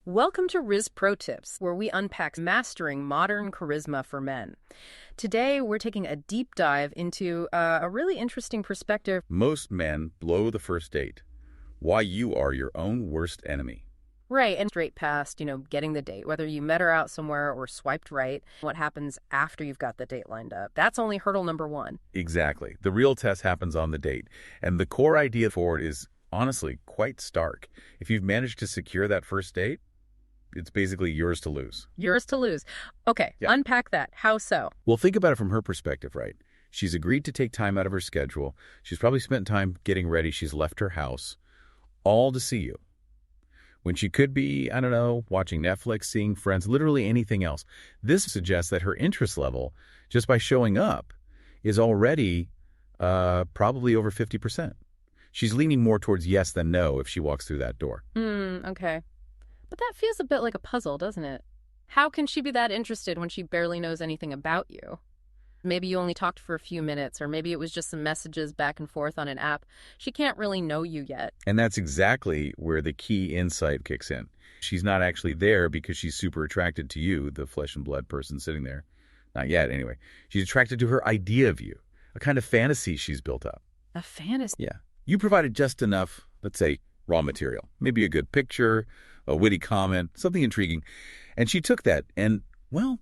Welcome to Rizz Pro Tips, where we unpack mastering modern charisma for men. Today, we're taking a deep dive into a really interesting perspective. Most men blow the first date. Why you are your own worst enemy. Right, and straight past, getting the date, whether you met her out somewhere or swiped right, what happens after you've got the date lined up. That's only hurdle number one. Exactly. The real test happens on the date. And the core idea for it is, honestly, quite stark. If you've managed to secure that first date, it's basically yours to lose. Yours to lose. Okay, Yeah. Unpack that. How so? Well, think about it from her perspective, right? She's agreed to take time out of her schedule. She's probably spent time getting ready. She's left her house, all to see you. When she could be, I don't know, watching Netflix, seeing friends, literally anything else. This suggests that her interest level, just by showing up, is already probably over 50%. She's leaning more towards yes than no if she walks through that door. Okay. But that feels a bit like a puzzle, doesn't it? How can she be that interested when she barely knows anything about you? Maybe you only talked for a few minutes, or maybe it was just some messages back and forth on an app. She can't really know you yet. And that's exactly where the key insight kicks in. She's not actually there because she's super attracted to you, the flesh and blood person sitting there. Not yet, anyway. She's attracted to her idea of you, a kind of fantasy she's built up. A fantasy? Yeah. You provided just enough, let's say, raw material. Maybe a good picture, a witty comment, something intriguing. And she took that and, well,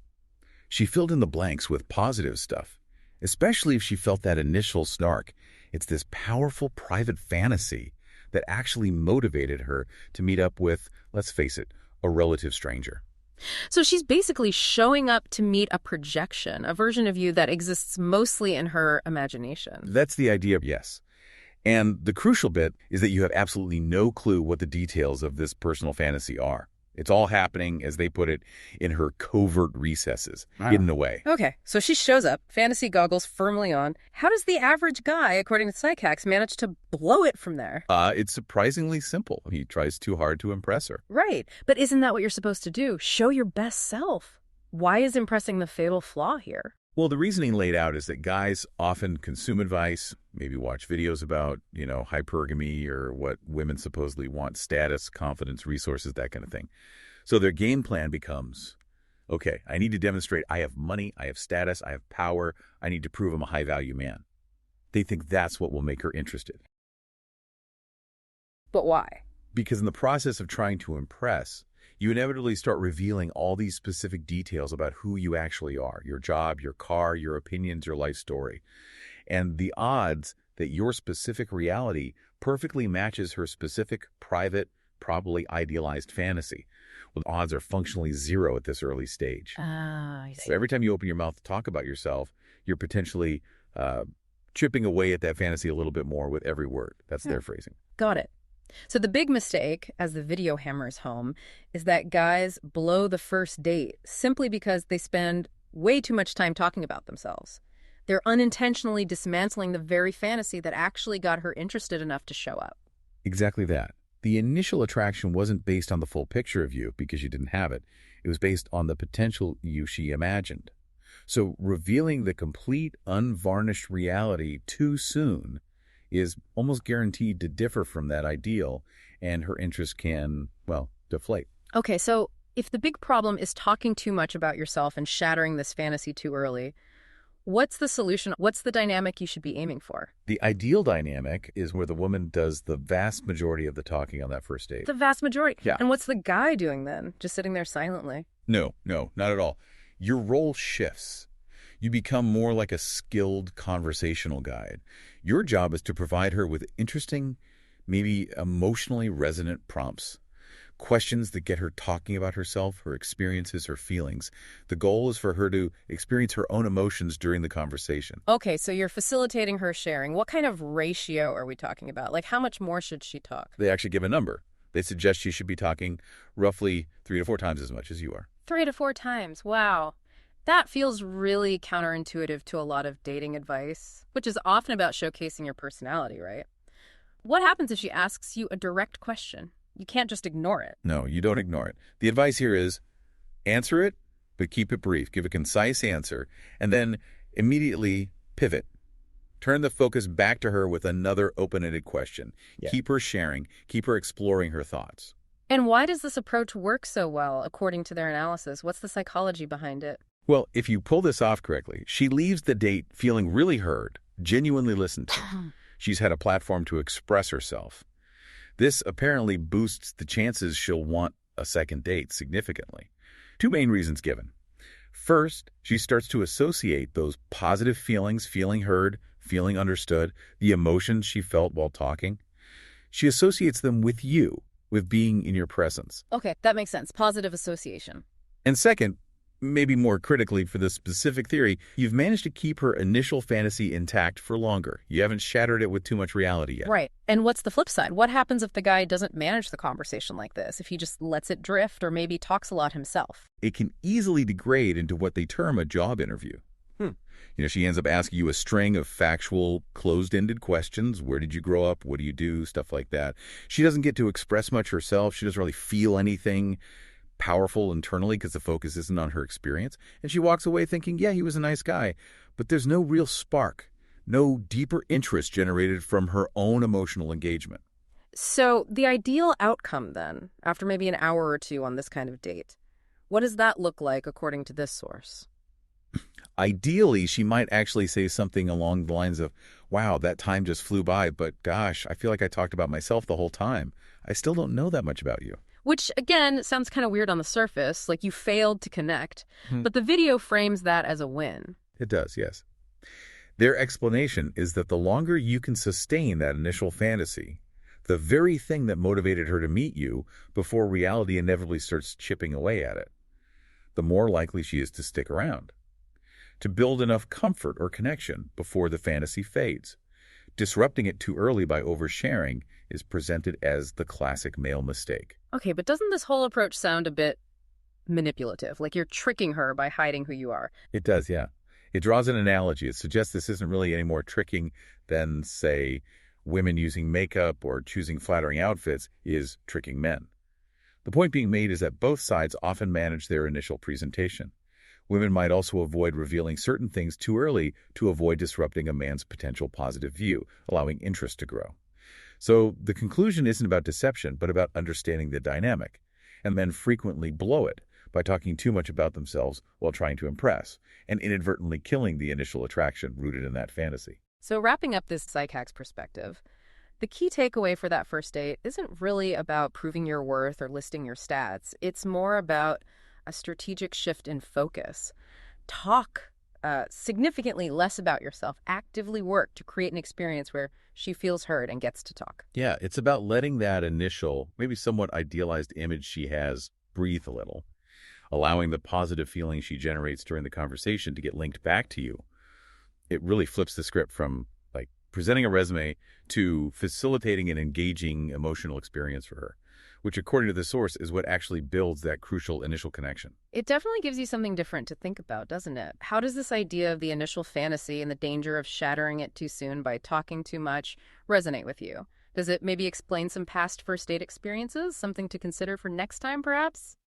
she filled in the blanks with positive stuff, especially if she felt that initial snark. It's this powerful private fantasy that actually motivated her to meet up with, let's face it, a relative stranger. So she's basically showing up to meet a projection, a version of you that exists mostly in her imagination. That's the idea, yes. And the crucial bit is that you have absolutely no clue what the details of this personal fantasy are. It's all happening, as they put it, in her covert recesses, hidden away. Okay, so she shows up, fantasy goggles firmly on. How does the average guy, according to Psych Hacks, manage to blow it from there? It's surprisingly simple. He tries too hard to impress her. Right, but isn't that what you're supposed to do? Show your best self. Why is impressing the fatal flaw here? Well, the reasoning laid out is that guys often consume advice, maybe watch videos about, hypergamy or what women supposedly want, status, confidence, resources, that kind of thing. So their game plan becomes, okay, I need to demonstrate I have money, I have status, I have power, I need to prove I'm a high-value man. They think that's what will make her interested. But why? Because in the process of trying to impress, you inevitably start revealing all these specific details about who you actually are, your job, your car, your opinions, your life story. And the odds that your specific reality perfectly matches her specific, private, probably idealized fantasy. Well, the odds are functionally zero at this early stage. I see. So every time you open your mouth to talk about yourself, you're potentially chipping away at that fantasy a little bit more with every word. That's their phrasing. Got it. So the big mistake, as the video hammers home, is that guys blow the first date simply because they spend way too much time talking about themselves. They're unintentionally dismantling the very fantasy that actually got her interested enough to show up. Exactly that. The initial attraction wasn't based on the full picture of you because you didn't have it. It was based on the potential you she imagined. So revealing the complete, unvarnished reality too soon is almost guaranteed to differ from that ideal, and her interest can, well, deflate. Okay, so if the big problem is talking too much about yourself and shattering this fantasy too early, what's the solution? What's the dynamic you should be aiming for? The ideal dynamic is where the woman does the vast majority of the talking on that first date. The vast majority? Yeah. And what's the guy doing then? Just sitting there silently? No, not at all. Your role shifts. You become more like a skilled conversational guide. Your job is to provide her with interesting, maybe emotionally resonant prompts. Questions that get her talking about herself, her experiences, her feelings. The goal is for her to experience her own emotions during the conversation. Okay, so you're facilitating her sharing. What kind of ratio are we talking about? Like, how much more should she talk? They actually give a number. They suggest she should be talking roughly 3 to 4 times as much as you are. 3 to 4 times. Wow. That feels really counterintuitive to a lot of dating advice, which is often about showcasing your personality, right? What happens if she asks you a direct question? You can't just ignore it. No, you don't ignore it. The advice here is answer it, but keep it brief. Give a concise answer, and then immediately pivot. Turn the focus back to her with another open-ended question. Yeah. Keep her sharing. Keep her exploring her thoughts. And why does this approach work so well, according to their analysis? What's the psychology behind it? Well, if you pull this off correctly, she leaves the date feeling really heard, genuinely listened to. She's had a platform to express herself. This apparently boosts the chances she'll want a second date significantly. Two main reasons given. First, she starts to associate those positive feelings, feeling heard, feeling understood, the emotions she felt while talking. She associates them with you, with being in your presence. Okay, that makes sense. Positive association. And second, maybe more critically for this specific theory, you've managed to keep her initial fantasy intact for longer. You haven't shattered it with too much reality yet. Right. And what's the flip side? What happens if the guy doesn't manage the conversation like this? If he just lets it drift or maybe talks a lot himself? It can easily degrade into what they term a job interview. She ends up asking you a string of factual, closed-ended questions. Where did you grow up? What do you do? Stuff like that. She doesn't get to express much herself. She doesn't really feel anything powerful internally because the focus isn't on her experience. And she walks away thinking, yeah, he was a nice guy. But there's no real spark, no deeper interest generated from her own emotional engagement. So the ideal outcome then, after maybe an hour or two on this kind of date, what does that look like according to this source? Ideally, she might actually say something along the lines of, wow, that time just flew by, but gosh, I feel like I talked about myself the whole time. I still don't know that much about you. Which, again, sounds kind of weird on the surface, like you failed to connect, but the video frames that as a win. It does, yes. Their explanation is that the longer you can sustain that initial fantasy, the very thing that motivated her to meet you before reality inevitably starts chipping away at it, the more likely she is to stick around. To build enough comfort or connection before the fantasy fades. Disrupting it too early by oversharing is presented as the classic male mistake. Okay, but doesn't this whole approach sound a bit manipulative? Like you're tricking her by hiding who you are? It does, yeah. It draws an analogy. It suggests this isn't really any more tricking than, say, women using makeup or choosing flattering outfits is tricking men. The point being made is that both sides often manage their initial presentation. Women might also avoid revealing certain things too early to avoid disrupting a man's potential positive view, allowing interest to grow. So the conclusion isn't about deception, but about understanding the dynamic. And men frequently blow it by talking too much about themselves while trying to impress, and inadvertently killing the initial attraction rooted in that fantasy. So wrapping up this psych hacks perspective, the key takeaway for that first date isn't really about proving your worth or listing your stats. It's more about a strategic shift in focus. Talk significantly less about yourself. Actively work to create an experience where she feels heard and gets to talk. Yeah, it's about letting that initial, maybe somewhat idealized image she has breathe a little, allowing the positive feeling she generates during the conversation to get linked back to you. It really flips the script from like presenting a resume to facilitating an engaging emotional experience for her, which according to the source is what actually builds that crucial initial connection. It definitely gives you something different to think about, doesn't it? How does this idea of the initial fantasy and the danger of shattering it too soon by talking too much resonate with you? Does it maybe explain some past first date experiences, something to consider for next time perhaps?